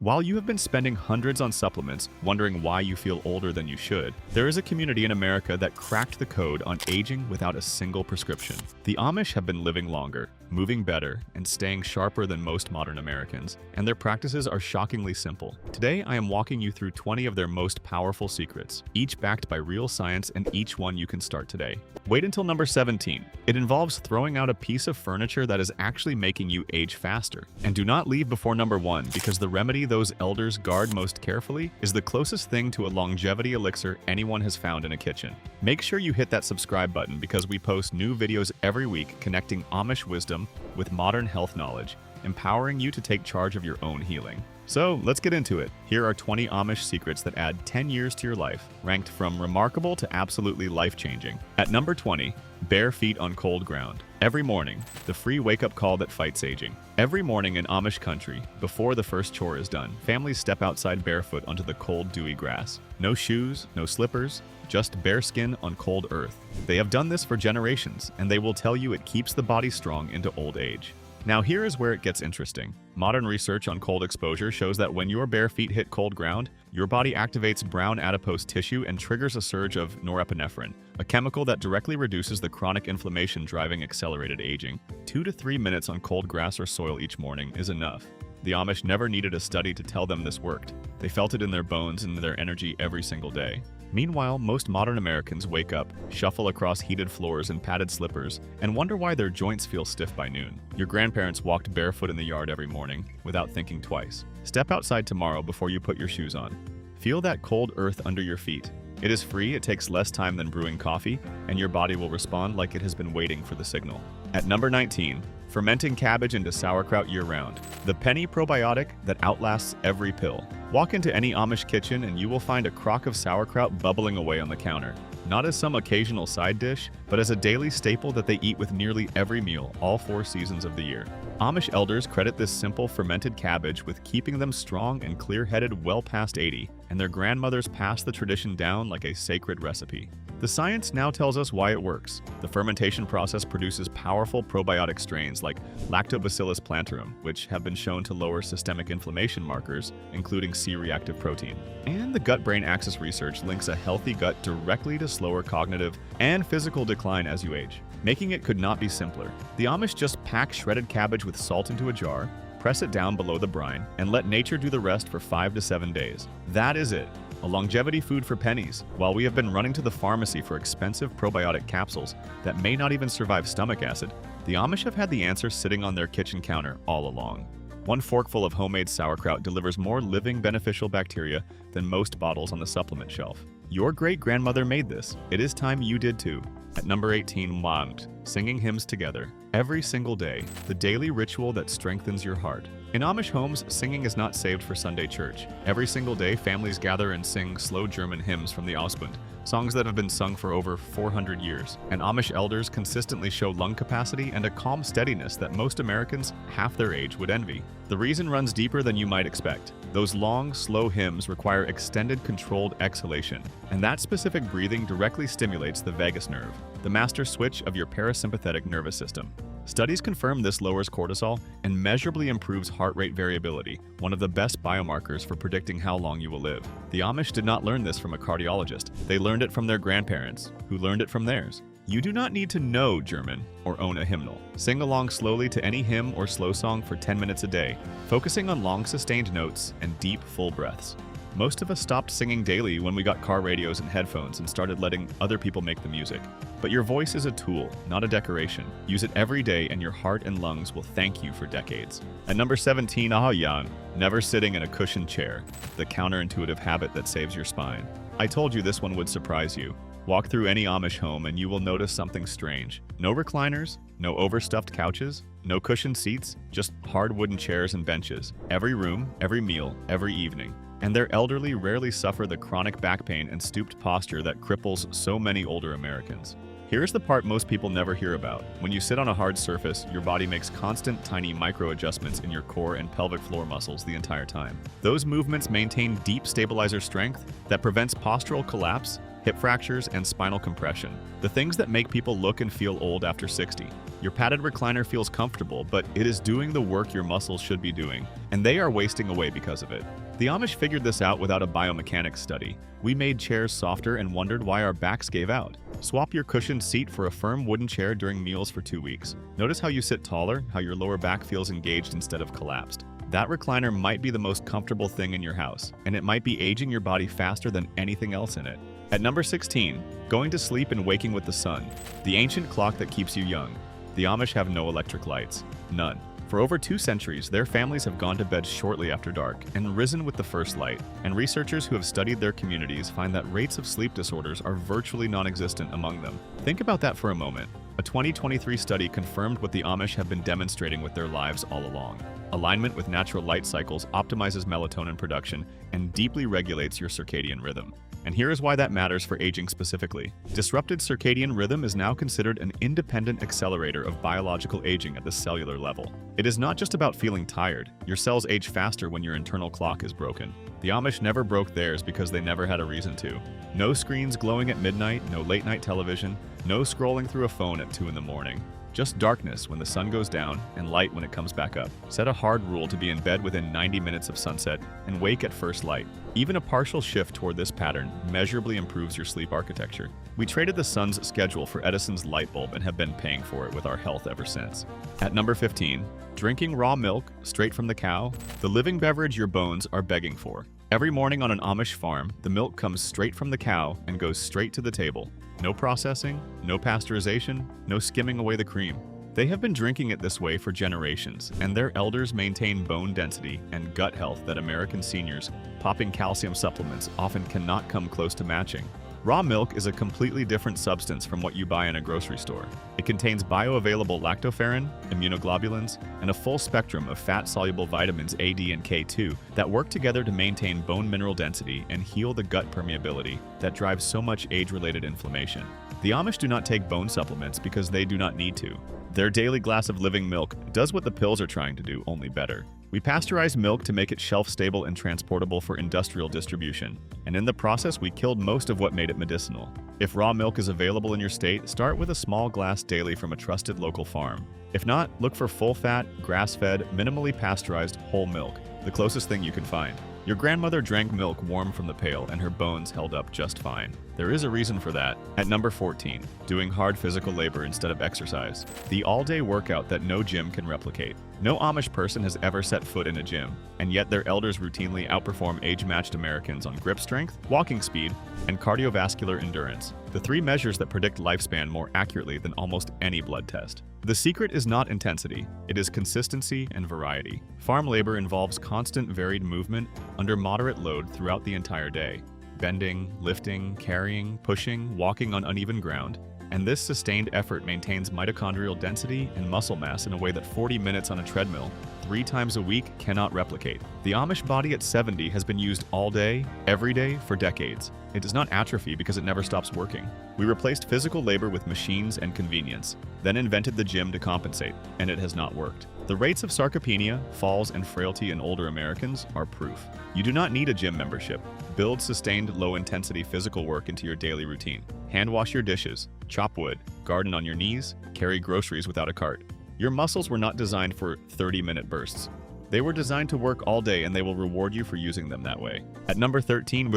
While you have been spending hundreds on supplements, wondering why you feel older than you should, there is a community in America that cracked the code on aging without a single prescription. The Amish have been living longer, moving better, and staying sharper than most modern Americans, and their practices are shockingly simple. Today, I am walking you through 20 of their most powerful secrets, each backed by real science and each one you can start today. Wait until number 17. It involves throwing out a piece of furniture that is actually making you age faster. And do not leave before number 1, because the remedy those elders guard most carefully is the closest thing to a longevity elixir anyone has found in a kitchen. Make sure you hit that subscribe button because we post new videos every week connecting Amish wisdom with modern health knowledge, empowering you to take charge of your own healing. So let's get into it. Here are 20 Amish secrets that add 10 years to your life, ranked from remarkable to absolutely life-changing. At number 20, bare feet on cold ground. Every morning, the free wake-up call that fights aging. Every morning in Amish country, before the first chore is done, families step outside barefoot onto the cold, dewy grass. No shoes, no slippers, just bare skin on cold earth. They have done this for generations, and they will tell you it keeps the body strong into old age. Now here is where it gets interesting. Modern research on cold exposure shows that when your bare feet hit cold ground, your body activates brown adipose tissue and triggers a surge of norepinephrine, a chemical that directly reduces the chronic inflammation driving accelerated aging. 2 to 3 minutes on cold grass or soil each morning is enough. The Amish never needed a study to tell them this worked. They felt it in their bones and their energy every single day. Meanwhile, most modern Americans wake up, shuffle across heated floors in padded slippers, and wonder why their joints feel stiff by noon. Your grandparents walked barefoot in the yard every morning, without thinking twice. Step outside tomorrow before you put your shoes on. Feel that cold earth under your feet. It is free, it takes less time than brewing coffee, and your body will respond like it has been waiting for the signal. At number 19, fermenting cabbage into sauerkraut year-round. The penny probiotic that outlasts every pill. Walk into any Amish kitchen and you will find a crock of sauerkraut bubbling away on the counter. Not as some occasional side dish, but as a daily staple that they eat with nearly every meal, all 4 seasons of the year. Amish elders credit this simple fermented cabbage with keeping them strong and clear-headed well past 80, and their grandmothers passed the tradition down like a sacred recipe. The science now tells us why it works. The fermentation process produces powerful probiotic strains like Lactobacillus plantarum, which have been shown to lower systemic inflammation markers, including C-reactive protein. And the gut-brain axis research links a healthy gut directly to slower cognitive and physical decline as you age. Making it could not be simpler. The Amish just pack shredded cabbage with salt into a jar, press it down below the brine, and let nature do the rest for 5 to 7 days. That is it. A longevity food for pennies. While we have been running to the pharmacy for expensive probiotic capsules that may not even survive stomach acid, the Amish have had the answer sitting on their kitchen counter all along. One forkful of homemade sauerkraut delivers more living beneficial bacteria than most bottles on the supplement shelf. Your great-grandmother made this. It is time you did too. At number 18, Wand, singing hymns together. Every single day, the daily ritual that strengthens your heart. In Amish homes, singing is not saved for Sunday church. Every single day, families gather and sing slow German hymns from the Ausbund, songs that have been sung for over 400 years. And Amish elders consistently show lung capacity and a calm steadiness that most Americans half their age would envy. The reason runs deeper than you might expect. Those long, slow hymns require extended, controlled exhalation, and that specific breathing directly stimulates the vagus nerve, the master switch of your parasympathetic nervous system. Studies confirm this lowers cortisol and measurably improves heart rate variability, one of the best biomarkers for predicting how long you will live. The Amish did not learn this from a cardiologist. They learned it from their grandparents, who learned it from theirs. You do not need to know German or own a hymnal. Sing along slowly to any hymn or slow song for 10 minutes a day, focusing on long sustained notes and deep, full breaths. Most of us stopped singing daily when we got car radios and headphones and started letting other people make the music. But your voice is a tool, not a decoration. Use it every day and your heart and lungs will thank you for decades. At number 17, Ahyan, never sitting in a cushioned chair, the counterintuitive habit that saves your spine. I told you this one would surprise you. Walk through any Amish home and you will notice something strange. No recliners, no overstuffed couches, no cushioned seats, just hard wooden chairs and benches. Every room, every meal, every evening. And their elderly rarely suffer the chronic back pain and stooped posture that cripples so many older Americans. Here's the part most people never hear about. When you sit on a hard surface, your body makes constant, tiny micro-adjustments in your core and pelvic floor muscles the entire time. Those movements maintain deep stabilizer strength that prevents postural collapse hip fractures, and spinal compression. The things that make people look and feel old after 60. Your padded recliner feels comfortable, but it is doing the work your muscles should be doing, and they are wasting away because of it. The Amish figured this out without a biomechanics study. We made chairs softer and wondered why our backs gave out. Swap your cushioned seat for a firm wooden chair during meals for 2 weeks. Notice how you sit taller, how your lower back feels engaged instead of collapsed. That recliner might be the most comfortable thing in your house, and it might be aging your body faster than anything else in it. At number 16, going to sleep and waking with the sun. The ancient clock that keeps you young. The Amish have no electric lights. None. For over 2 centuries, their families have gone to bed shortly after dark and risen with the first light, and researchers who have studied their communities find that rates of sleep disorders are virtually non-existent among them. Think about that for a moment. A 2023 study confirmed what the Amish have been demonstrating with their lives all along. Alignment with natural light cycles optimizes melatonin production and deeply regulates your circadian rhythm. And here is why that matters for aging specifically. Disrupted circadian rhythm is now considered an independent accelerator of biological aging at the cellular level. It is not just about feeling tired. Your cells age faster when your internal clock is broken. The Amish never broke theirs because they never had a reason to. No screens glowing at midnight, no late-night television, no scrolling through a phone at 2 in the morning. Just darkness when the sun goes down and light when it comes back up. Set a hard rule to be in bed within 90 minutes of sunset and wake at first light. Even a partial shift toward this pattern measurably improves your sleep architecture. We traded the sun's schedule for Edison's light bulb and have been paying for it with our health ever since. At number 15, drinking raw milk straight from the cow, the living beverage your bones are begging for. Every morning on an Amish farm, the milk comes straight from the cow and goes straight to the table. No processing, no pasteurization, no skimming away the cream. They have been drinking it this way for generations, and their elders maintain bone density and gut health that American seniors popping calcium supplements often cannot come close to matching. Raw milk is a completely different substance from what you buy in a grocery store. It contains bioavailable lactoferrin, immunoglobulins, and a full spectrum of fat-soluble vitamins A, D, and K2 that work together to maintain bone mineral density and heal the gut permeability that drives so much age-related inflammation. The Amish do not take bone supplements because they do not need to. Their daily glass of living milk does what the pills are trying to do, only better. We pasteurize milk to make it shelf-stable and transportable for industrial distribution, and in the process we killed most of what made it medicinal. If raw milk is available in your state, start with a small glass daily from a trusted local farm. If not, look for full-fat, grass-fed, minimally pasteurized whole milk, the closest thing you can find. Your grandmother drank milk warm from the pail and her bones held up just fine. There is a reason for that. At number 14, doing hard physical labor instead of exercise. The all-day workout that no gym can replicate. No Amish person has ever set foot in a gym, and yet their elders routinely outperform age-matched Americans on grip strength, walking speed, and cardiovascular endurance, the 3 measures that predict lifespan more accurately than almost any blood test. The secret is not intensity, it is consistency and variety. Farm labor involves constant varied movement under moderate load throughout the entire day. Bending, lifting, carrying, pushing, walking on uneven ground. And this sustained effort maintains mitochondrial density and muscle mass in a way that 40 minutes on a treadmill 3 times a week cannot replicate. The Amish body at 70 has been used all day, every day, for decades. It does not atrophy because it never stops working. We replaced physical labor with machines and convenience, then invented the gym to compensate, and it has not worked. The rates of sarcopenia, falls, and frailty in older Americans are proof. You do not need a gym membership. Build sustained low-intensity physical work into your daily routine. Hand wash your dishes, chop wood, garden on your knees, carry groceries without a cart. Your muscles were not designed for 30-minute bursts. They were designed to work all day, and they will reward you for using them that way. At number 13,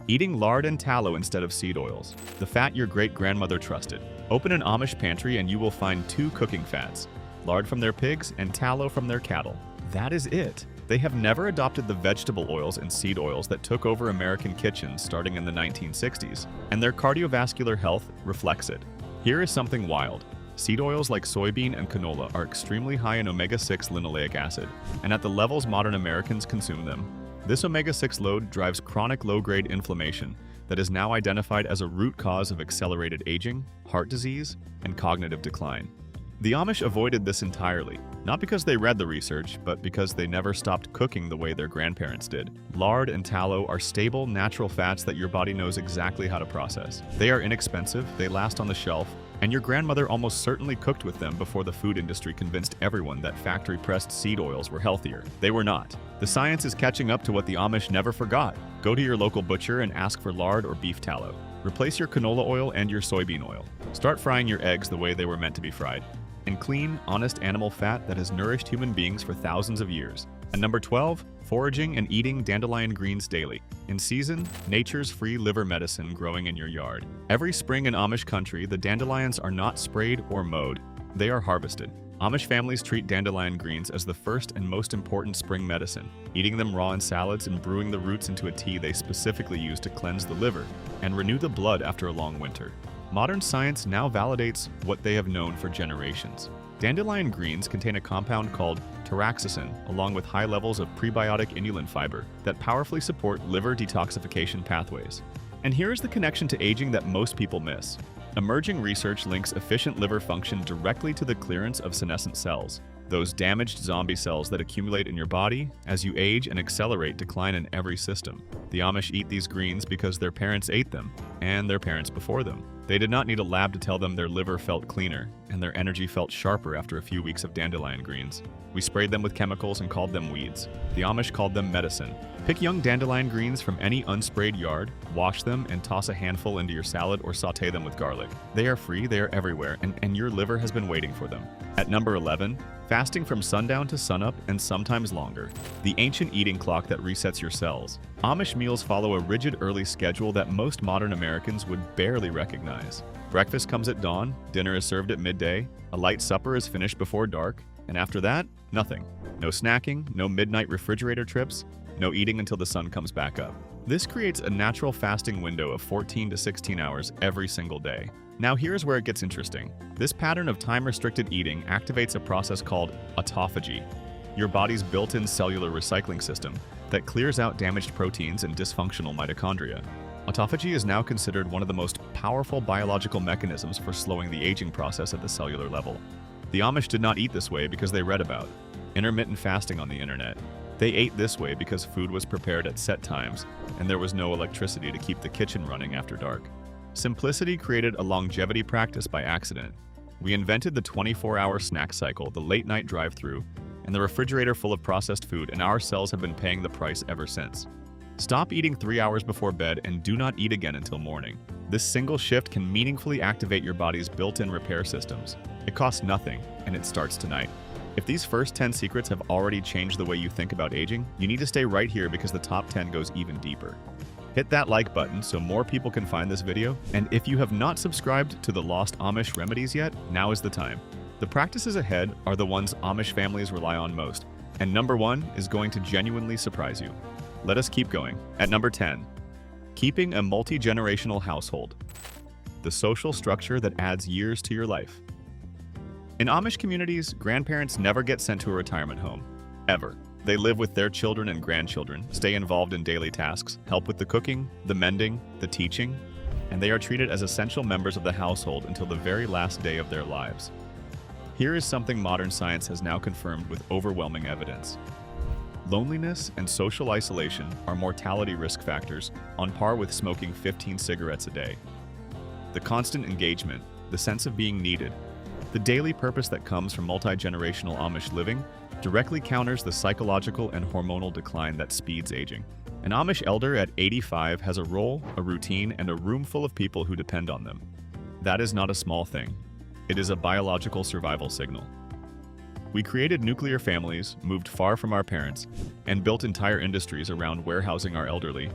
eating lard and tallow instead of seed oils. The fat your great-grandmother trusted. Open an Amish pantry and you will find 2 cooking fats: lard from their pigs and tallow from their cattle. That is it. They have never adopted the vegetable oils and seed oils that took over American kitchens starting in the 1960s, and their cardiovascular health reflects it. Here is something wild. Seed oils like soybean and canola are extremely high in omega-6 linoleic acid, and at the levels modern Americans consume them. This omega-6 load drives chronic low-grade inflammation that is now identified as a root cause of accelerated aging, heart disease, and cognitive decline. The Amish avoided this entirely, not because they read the research, but because they never stopped cooking the way their grandparents did. Lard and tallow are stable, natural fats that your body knows exactly how to process. They are inexpensive, they last on the shelf, And your grandmother almost certainly cooked with them before the food industry convinced everyone that factory-pressed seed oils were healthier. They were not. The science is catching up to what the Amish never forgot. Go to your local butcher and ask for lard or beef tallow. Replace your canola oil and your soybean oil. Start frying your eggs the way they were meant to be fried. And clean, honest animal fat that has nourished human beings for thousands of years. And number 12, foraging and eating dandelion greens daily. In season, nature's free liver medicine growing in your yard. Every spring in Amish country, the dandelions are not sprayed or mowed. They are harvested. Amish families treat dandelion greens as the first and most important spring medicine, eating them raw in salads and brewing the roots into a tea they specifically use to cleanse the liver and renew the blood after a long winter. Modern science now validates what they have known for generations. Dandelion greens contain a compound called taraxacin, along with high levels of prebiotic inulin fiber that powerfully support liver detoxification pathways. And here's the connection to aging that most people miss. Emerging research links efficient liver function directly to the clearance of senescent cells, those damaged zombie cells that accumulate in your body as you age and accelerate decline in every system. The Amish eat these greens because their parents ate them, and their parents before them. They did not need a lab to tell them their liver felt cleaner, and their energy felt sharper after a few weeks of dandelion greens. We sprayed them with chemicals and called them weeds. The Amish called them medicine. Pick young dandelion greens from any unsprayed yard, wash them, and toss a handful into your salad or sauté them with garlic. They are free, they are everywhere, and your liver has been waiting for them. At number 11, fasting from sundown to sunup and sometimes longer. The ancient eating clock that resets your cells. Amish meals follow a rigid early schedule that most modern Americans would barely recognize. Breakfast comes at dawn, dinner is served at midday, a light supper is finished before dark, and after that, nothing. No snacking, no midnight refrigerator trips, no eating until the sun comes back up. This creates a natural fasting window of 14 to 16 hours every single day. Now here's where it gets interesting. This pattern of time-restricted eating activates a process called autophagy, your body's built-in cellular recycling system that clears out damaged proteins and dysfunctional mitochondria. Autophagy is now considered one of the most powerful biological mechanisms for slowing the aging process at the cellular level. The Amish did not eat this way because they read about intermittent fasting on the internet. They ate this way because food was prepared at set times and there was no electricity to keep the kitchen running after dark. Simplicity created a longevity practice by accident. We invented the 24-hour snack cycle, the late-night drive-thru, and the refrigerator full of processed food, and our cells have been paying the price ever since. Stop eating 3 hours before bed and do not eat again until morning. This single shift can meaningfully activate your body's built-in repair systems. It costs nothing, and it starts tonight. If these first 10 secrets have already changed the way you think about aging, you need to stay right here because the top 10 goes even deeper. Hit that like button so more people can find this video, and if you have not subscribed to the Lost Amish Remedies yet, now is the time. The practices ahead are the ones Amish families rely on most, and number 1 is going to genuinely surprise you. Let us keep going. At number 10, keeping a multi-generational household. The social structure that adds years to your life. In Amish communities, grandparents never get sent to a retirement home, ever. They live with their children and grandchildren, stay involved in daily tasks, help with the cooking, the mending, the teaching, and they are treated as essential members of the household until the very last day of their lives. Here is something modern science has now confirmed with overwhelming evidence. Loneliness and social isolation are mortality risk factors on par with smoking 15 cigarettes a day. The constant engagement, the sense of being needed, the daily purpose that comes from multi-generational Amish living directly counters the psychological and hormonal decline that speeds aging. An Amish elder at 85 has a role, a routine, and a room full of people who depend on them. That is not a small thing. It is a biological survival signal. We created nuclear families, moved far from our parents, and built entire industries around warehousing our elderly,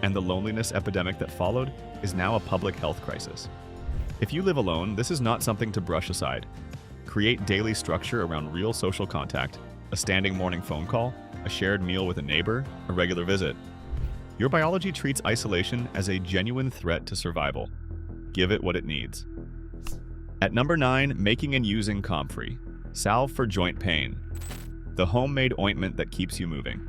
and the loneliness epidemic that followed is now a public health crisis. If you live alone, this is not something to brush aside. Create daily structure around real social contact, a standing morning phone call, a shared meal with a neighbor, a regular visit. Your biology treats isolation as a genuine threat to survival. Give it what it needs. At number 9, making and using comfrey. Salve for joint pain. The homemade ointment that keeps you moving.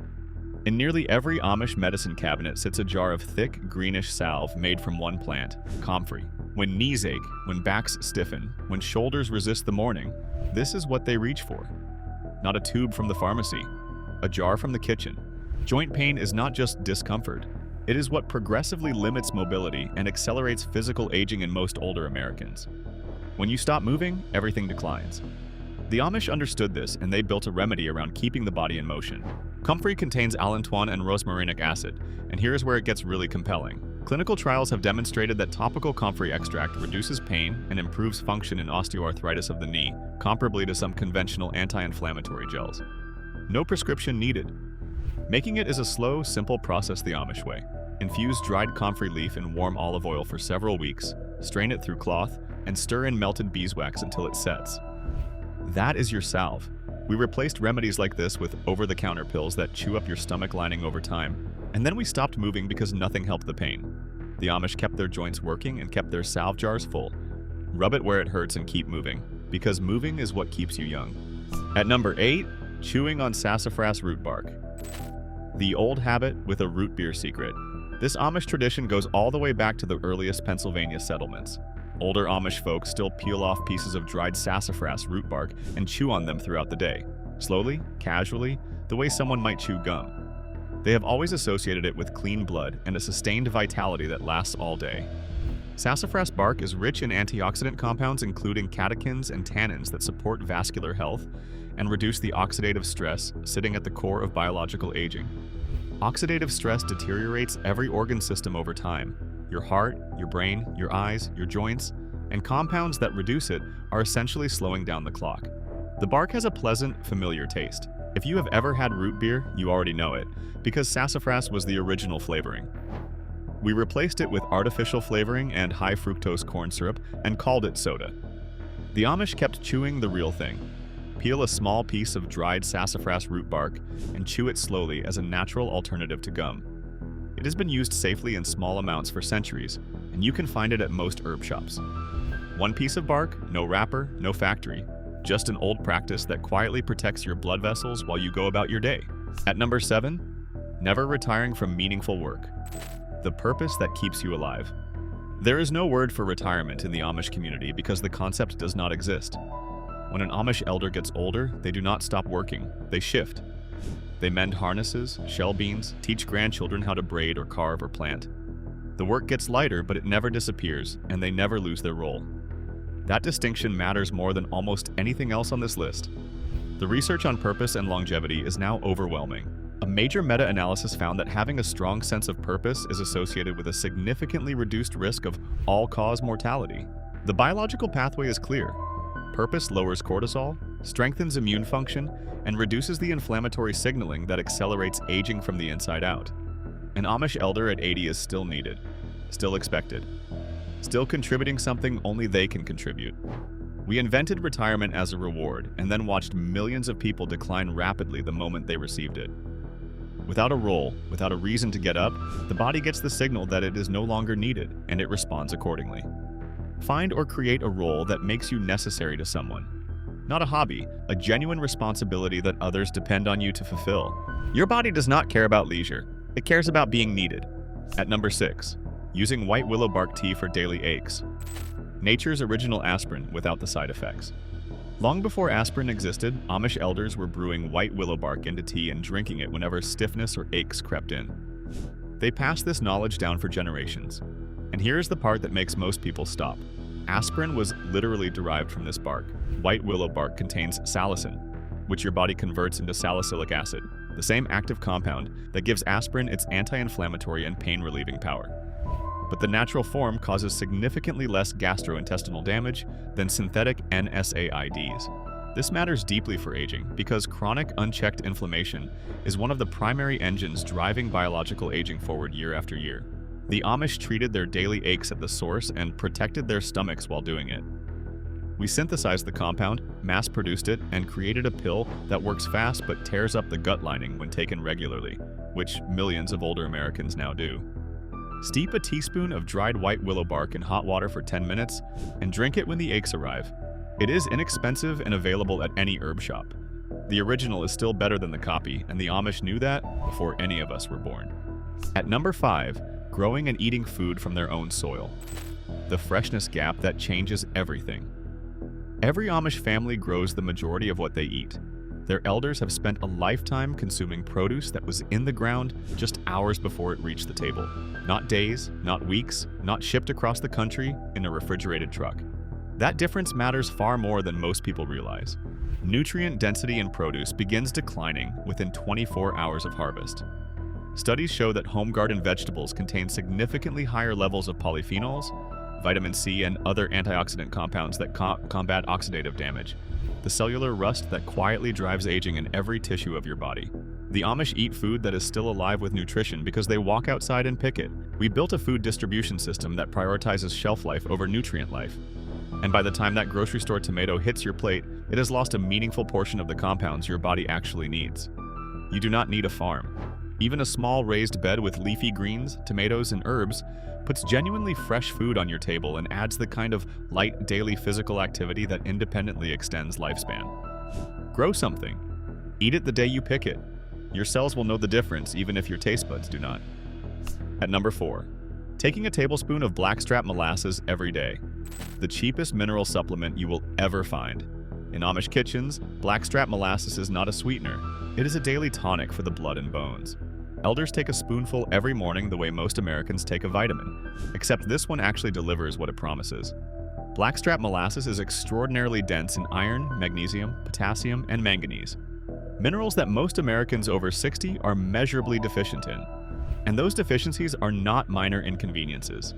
In nearly every Amish medicine cabinet sits a jar of thick, greenish salve made from one plant, comfrey. When knees ache, when backs stiffen, when shoulders resist the morning, this is what they reach for. Not a tube from the pharmacy, a jar from the kitchen. Joint pain is not just discomfort. It is what progressively limits mobility and accelerates physical aging in most older Americans. When you stop moving, everything declines. The Amish understood this, and they built a remedy around keeping the body in motion. Comfrey contains allantoin and rosmarinic acid, and here's where it gets really compelling. Clinical trials have demonstrated that topical comfrey extract reduces pain and improves function in osteoarthritis of the knee, comparably to some conventional anti-inflammatory gels. No prescription needed. Making it is a slow, simple process the Amish way. Infuse dried comfrey leaf in warm olive oil for several weeks, strain it through cloth, and stir in melted beeswax until it sets. That is your salve. We replaced remedies like this with over-the-counter pills that chew up your stomach lining over time, and then we stopped moving because nothing helped the pain. The Amish kept their joints working and kept their salve jars full. Rub it where it hurts and keep moving, because moving is what keeps you young. At number 8, chewing on sassafras root bark. The old habit with a root beer secret. This Amish tradition goes all the way back to the earliest Pennsylvania settlements. Older Amish folks still peel off pieces of dried sassafras root bark and chew on them throughout the day. Slowly, casually, the way someone might chew gum. They have always associated it with clean blood and a sustained vitality that lasts all day. Sassafras bark is rich in antioxidant compounds including catechins and tannins that support vascular health and reduce the oxidative stress sitting at the core of biological aging. Oxidative stress deteriorates every organ system over time. Your heart, your brain, your eyes, your joints, and compounds that reduce it are essentially slowing down the clock. The bark has a pleasant, familiar taste. If you have ever had root beer, you already know it, because sassafras was the original flavoring. We replaced it with artificial flavoring and high fructose corn syrup and called it soda. The Amish kept chewing the real thing. Peel a small piece of dried sassafras root bark and chew it slowly as a natural alternative to gum. It has been used safely in small amounts for centuries, and you can find it at most herb shops. One piece of bark, no wrapper, no factory, just an old practice that quietly protects your blood vessels while you go about your day. At number 7, never retiring from meaningful work. The purpose that keeps you alive. There is no word for retirement in the Amish community because the concept does not exist. When an Amish elder gets older, they do not stop working, they shift. They mend harnesses, shell beans, teach grandchildren how to braid or carve or plant. The work gets lighter, but it never disappears, and they never lose their role. That distinction matters more than almost anything else on this list. The research on purpose and longevity is now overwhelming. A major meta-analysis found that having a strong sense of purpose is associated with a significantly reduced risk of all-cause mortality. The biological pathway is clear. Purpose lowers cortisol, strengthens immune function, and reduces the inflammatory signaling that accelerates aging from the inside out. An Amish elder at 80 is still needed, still expected, still contributing something only they can contribute. We invented retirement as a reward and then watched millions of people decline rapidly the moment they received it. Without a role, without a reason to get up, the body gets the signal that it is no longer needed, and it responds accordingly. Find or create a role that makes you necessary to someone. Not a hobby, a genuine responsibility that others depend on you to fulfill. Your body does not care about leisure. It cares about being needed. At number 6, using white willow bark tea for daily aches. Nature's original aspirin without the side effects. Long before aspirin existed, Amish elders were brewing white willow bark into tea and drinking it whenever stiffness or aches crept in. They passed this knowledge down for generations. And here's the part that makes most people stop. Aspirin was literally derived from this bark. White willow bark contains salicin, which your body converts into salicylic acid, the same active compound that gives aspirin its anti-inflammatory and pain-relieving power. But the natural form causes significantly less gastrointestinal damage than synthetic NSAIDs. This matters deeply for aging because chronic, unchecked inflammation is one of the primary engines driving biological aging forward year after year. The Amish treated their daily aches at the source and protected their stomachs while doing it. We synthesized the compound, mass-produced it, and created a pill that works fast but tears up the gut lining when taken regularly, which millions of older Americans now do. Steep a teaspoon of dried white willow bark in hot water for 10 minutes and drink it when the aches arrive. It is inexpensive and available at any herb shop. The original is still better than the copy, and the Amish knew that before any of us were born. At number 5, growing and eating food from their own soil. The freshness gap that changes everything. Every Amish family grows the majority of what they eat. Their elders have spent a lifetime consuming produce that was in the ground just hours before it reached the table. Not days, not weeks, not shipped across the country in a refrigerated truck. That difference matters far more than most people realize. Nutrient density in produce begins declining within 24 hours of harvest. Studies show that home garden vegetables contain significantly higher levels of polyphenols, vitamin C, and other antioxidant compounds that combat oxidative damage, the cellular rust that quietly drives aging in every tissue of your body. The Amish eat food that is still alive with nutrition because they walk outside and pick it. We built a food distribution system that prioritizes shelf life over nutrient life. And by the time that grocery store tomato hits your plate, it has lost a meaningful portion of the compounds your body actually needs. You do not need a farm. Even a small raised bed with leafy greens, tomatoes, and herbs puts genuinely fresh food on your table and adds the kind of light daily physical activity that independently extends lifespan. Grow something. Eat it the day you pick it. Your cells will know the difference even if your taste buds do not. At number 4, taking a tablespoon of blackstrap molasses every day. The cheapest mineral supplement you will ever find. In Amish kitchens, blackstrap molasses is not a sweetener. It is a daily tonic for the blood and bones. Elders take a spoonful every morning the way most Americans take a vitamin, except this one actually delivers what it promises. Blackstrap molasses is extraordinarily dense in iron, magnesium, potassium, and manganese. Minerals that most Americans over 60 are measurably deficient in. And those deficiencies are not minor inconveniences.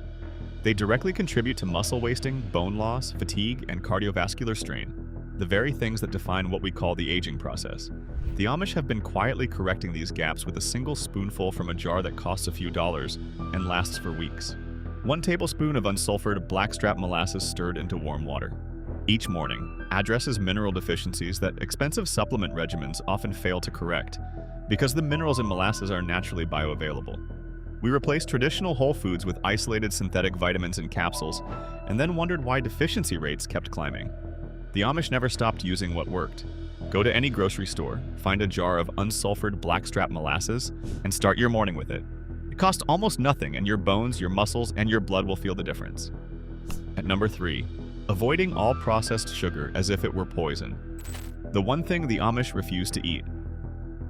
They directly contribute to muscle wasting, bone loss, fatigue, and cardiovascular strain, the very things that define what we call the aging process. The Amish have been quietly correcting these gaps with a single spoonful from a jar that costs a few dollars and lasts for weeks. 1 tablespoon of unsulfured blackstrap molasses stirred into warm water. Each morning addresses mineral deficiencies that expensive supplement regimens often fail to correct, because the minerals in molasses are naturally bioavailable. We replaced traditional whole foods with isolated synthetic vitamins and capsules, and then wondered why deficiency rates kept climbing. The Amish never stopped using what worked. Go to any grocery store, find a jar of unsulfured blackstrap molasses, and start your morning with it. It costs almost nothing, and your bones, your muscles, and your blood will feel the difference. At number 3, avoiding all processed sugar as if it were poison. The one thing the Amish refuse to eat.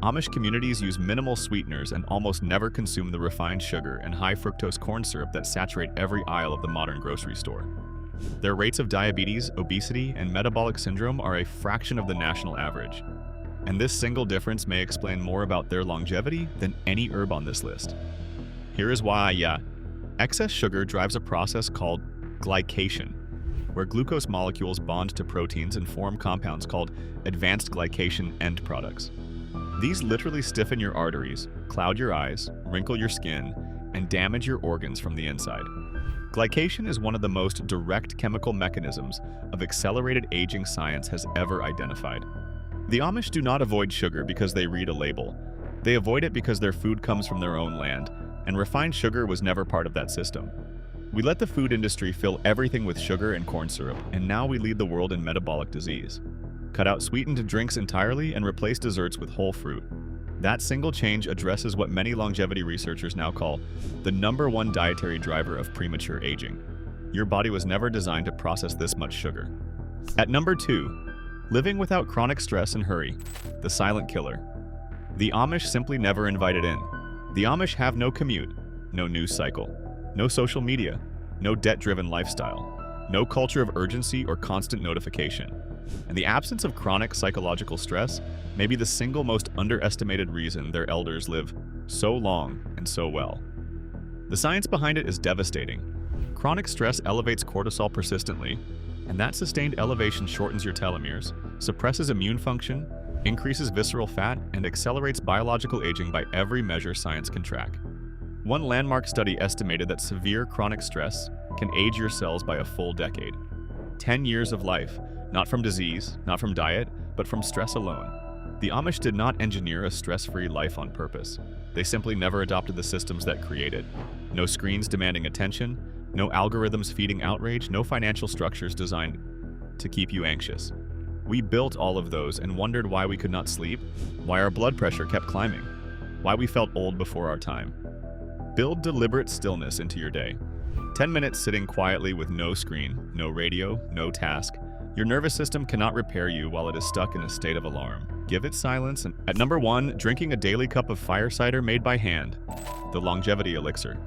Amish communities use minimal sweeteners and almost never consume the refined sugar and high fructose corn syrup that saturate every aisle of the modern grocery store. Their rates of diabetes, obesity, and metabolic syndrome are a fraction of the national average. And this single difference may explain more about their longevity than any herb on this list. Here is why, excess sugar drives a process called glycation, where glucose molecules bond to proteins and form compounds called advanced glycation end products. These literally stiffen your arteries, cloud your eyes, wrinkle your skin, and damage your organs from the inside. Glycation is one of the most direct chemical mechanisms of accelerated aging science has ever identified. The Amish do not avoid sugar because they read a label. They avoid it because their food comes from their own land, and refined sugar was never part of that system. We let the food industry fill everything with sugar and corn syrup, and now we lead the world in metabolic disease. Cut out sweetened drinks entirely and replace desserts with whole fruit. That single change addresses what many longevity researchers now call the #1 dietary driver of premature aging. Your body was never designed to process this much sugar. At number 2, living without chronic stress and hurry, the silent killer. The Amish simply never invite it in. The Amish have no commute, no news cycle, no social media, no debt-driven lifestyle, no culture of urgency or constant notification. And the absence of chronic psychological stress may be the single most underestimated reason their elders live so long and so well. The science behind it is devastating. Chronic stress elevates cortisol persistently, and that sustained elevation shortens your telomeres, suppresses immune function, increases visceral fat, and accelerates biological aging by every measure science can track. One landmark study estimated that severe chronic stress can age your cells by a full decade. 10 years of life, not from disease, not from diet, but from stress alone. The Amish did not engineer a stress-free life on purpose. They simply never adopted the systems that create it. No screens demanding attention, no algorithms feeding outrage, no financial structures designed to keep you anxious. We built all of those and wondered why we could not sleep, why our blood pressure kept climbing, why we felt old before our time. Build deliberate stillness into your day. 10 minutes sitting quietly with no screen, no radio, no task. Your nervous system cannot repair you while it is stuck in a state of alarm. Give it silence. And at number 1, drinking a daily cup of fire cider made by hand, the longevity elixir.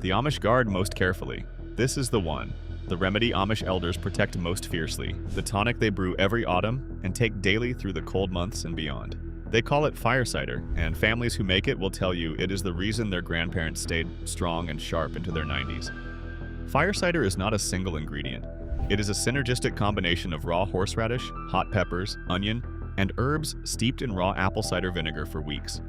The Amish guard most carefully. This is the one. The remedy Amish elders protect most fiercely, the tonic they brew every autumn and take daily through the cold months and beyond. They call it fire cider, and families who make it will tell you it is the reason their grandparents stayed strong and sharp into their 90s. Fire cider is not a single ingredient. It is a synergistic combination of raw horseradish, hot peppers, onion, and herbs steeped in raw apple cider vinegar for weeks.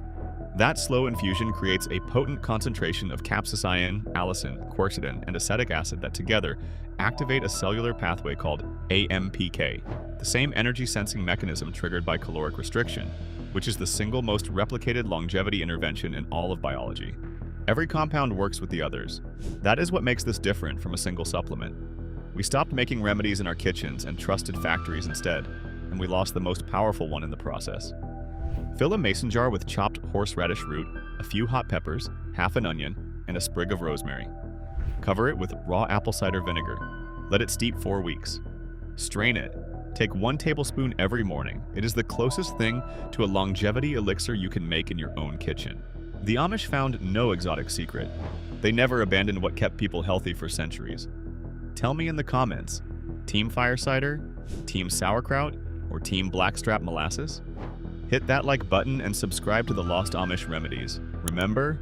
That slow infusion creates a potent concentration of capsaicin, allicin, quercetin, and acetic acid that together activate a cellular pathway called AMPK, the same energy-sensing mechanism triggered by caloric restriction, which is the single most replicated longevity intervention in all of biology. Every compound works with the others. That is what makes this different from a single supplement. We stopped making remedies in our kitchens and trusted factories instead, and we lost the most powerful one in the process. Fill a mason jar with chopped horseradish root, a few hot peppers, half an onion, and a sprig of rosemary. Cover it with raw apple cider vinegar. Let it steep 4 weeks. Strain it. Take 1 tablespoon every morning. It is the closest thing to a longevity elixir you can make in your own kitchen. The Amish found no exotic secret. They never abandoned what kept people healthy for centuries. Tell me in the comments, Team Fire Cider, Team Sauerkraut, or Team Blackstrap Molasses? Hit that like button and subscribe to the Lost Amish Remedies. Remember,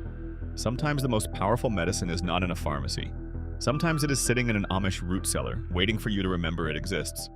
sometimes the most powerful medicine is not in a pharmacy. Sometimes it is sitting in an Amish root cellar, waiting for you to remember it exists.